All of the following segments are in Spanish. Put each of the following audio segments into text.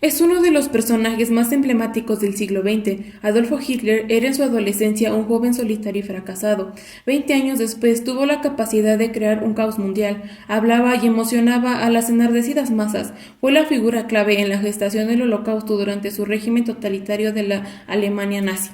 Es uno de los personajes más emblemáticos del siglo XX. Adolfo Hitler era en su adolescencia un joven solitario y fracasado. 20 años después tuvo la capacidad de crear un caos mundial. Hablaba y emocionaba a las enardecidas masas. Fue la figura clave en la gestación del Holocausto durante su régimen totalitario de la Alemania nazi.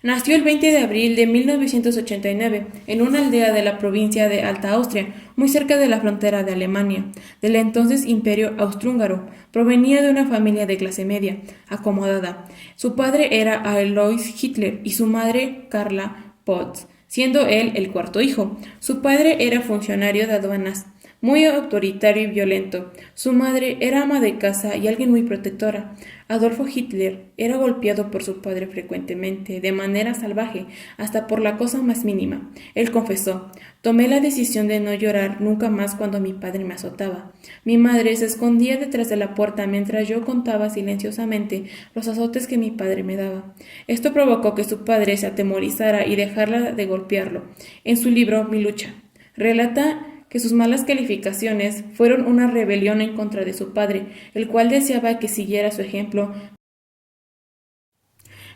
Nació el 20 de abril de 1989 en una aldea de la provincia de Alta Austria, muy cerca de la frontera de Alemania, del entonces Imperio Austrohúngaro. Provenía de una familia de clase media, acomodada. Su padre era Alois Hitler y su madre Carla Potts, siendo él el cuarto hijo. Su padre era funcionario de aduanas, muy autoritario y violento. Su madre era ama de casa y alguien muy protectora. Adolfo Hitler era golpeado por su padre frecuentemente, de manera salvaje, hasta por la cosa más mínima. Él confesó: tomé la decisión de no llorar nunca más cuando mi padre me azotaba. Mi madre se escondía detrás de la puerta mientras yo contaba silenciosamente los azotes que mi padre me daba. Esto provocó que su padre se atemorizara y dejara de golpearlo. En su libro Mi lucha, relata que sus malas calificaciones fueron una rebelión en contra de su padre, el cual deseaba que siguiera su ejemplo.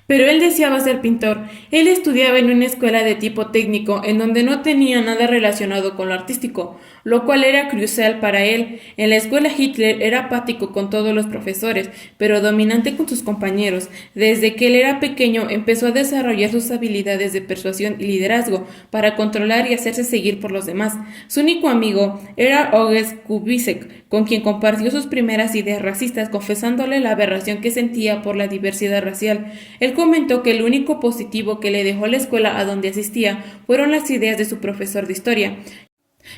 Pero él deseaba ser pintor. Él estudiaba en una escuela de tipo técnico en donde no tenía nada relacionado con lo artístico, lo cual era crucial para él. En la escuela Hitler era apático con todos los profesores, pero dominante con sus compañeros. Desde que él era pequeño empezó a desarrollar sus habilidades de persuasión y liderazgo para controlar y hacerse seguir por los demás. Su único amigo era August Kubitschek, con quien compartió sus primeras ideas racistas, confesándole la aberración que sentía por la diversidad racial. Él comentó que el único positivo que le dejó la escuela a donde asistía fueron las ideas de su profesor de historia,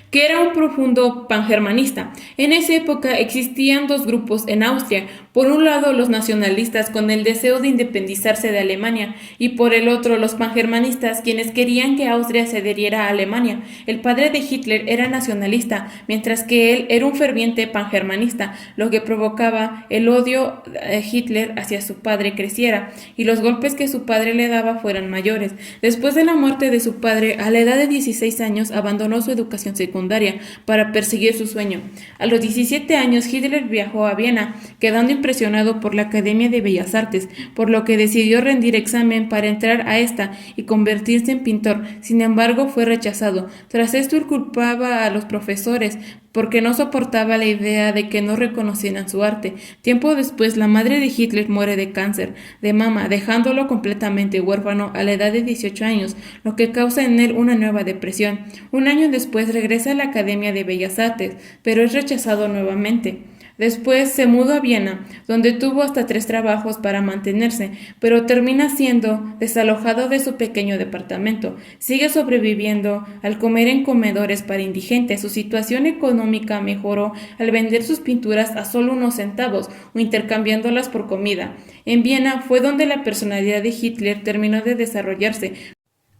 que era un profundo pangermanista. En esa época existían dos grupos en Austria: por un lado los nacionalistas con el deseo de independizarse de Alemania y por el otro los pangermanistas, quienes querían que Austria se adhiriera a Alemania. El padre de Hitler era nacionalista, mientras que él era un ferviente pangermanista, lo que provocaba el odio de Hitler hacia su padre creciera y los golpes que su padre le daba fueran mayores. Después de la muerte de su padre, a la edad de 16 años, abandonó su educación secundaria para perseguir su sueño. A los 17 años, Hitler viajó a Viena, quedando impresionado por la Academia de Bellas Artes, por lo que decidió rendir examen para entrar a esta y convertirse en pintor. Sin embargo, fue rechazado. Tras esto, él culpaba a los profesores porque no soportaba la idea de que no reconocieran su arte. Tiempo después, la madre de Hitler muere de cáncer de mama, dejándolo completamente huérfano a la edad de 18 años, lo que causa en él una nueva depresión. Un año después regresa a la Academia de Bellas Artes, pero es rechazado nuevamente. Después se mudó a Viena, donde tuvo hasta 3 trabajos para mantenerse, pero termina siendo desalojado de su pequeño departamento. Sigue sobreviviendo al comer en comedores para indigentes. Su situación económica mejoró al vender sus pinturas a solo unos centavos o intercambiándolas por comida. En Viena fue donde la personalidad de Hitler terminó de desarrollarse,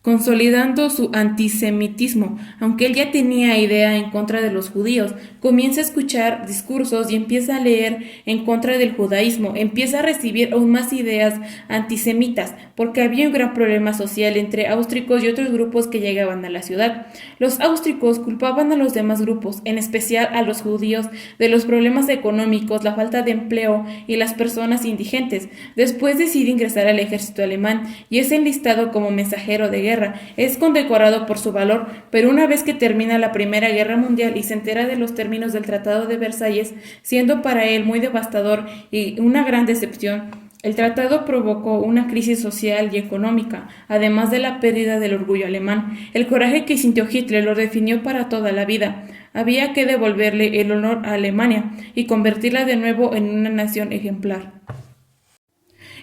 consolidando su antisemitismo. Aunque él ya tenía idea en contra de los judíos, comienza a escuchar discursos y empieza a leer en contra del judaísmo, empieza a recibir aún más ideas antisemitas, porque había un gran problema social entre austriacos y otros grupos que llegaban a la ciudad. Los austriacos culpaban a los demás grupos, en especial a los judíos, de los problemas económicos, la falta de empleo y las personas indigentes. Después decide ingresar al ejército alemán y es enlistado como mensajero de guerra. Es condecorado por su valor, pero una vez que termina la Primera Guerra Mundial y se entera de los términos del Tratado de Versalles, siendo para él muy devastador y una gran decepción, el tratado provocó una crisis social y económica, además de la pérdida del orgullo alemán. El coraje que sintió Hitler lo definió para toda la vida. Había que devolverle el honor a Alemania y convertirla de nuevo en una nación ejemplar.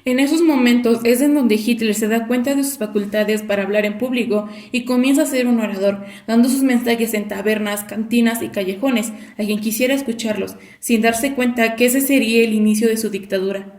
En esos momentos es en donde Hitler se da cuenta de sus facultades para hablar en público y comienza a ser un orador, dando sus mensajes en tabernas, cantinas y callejones a quien quisiera escucharlos, sin darse cuenta que ese sería el inicio de su dictadura.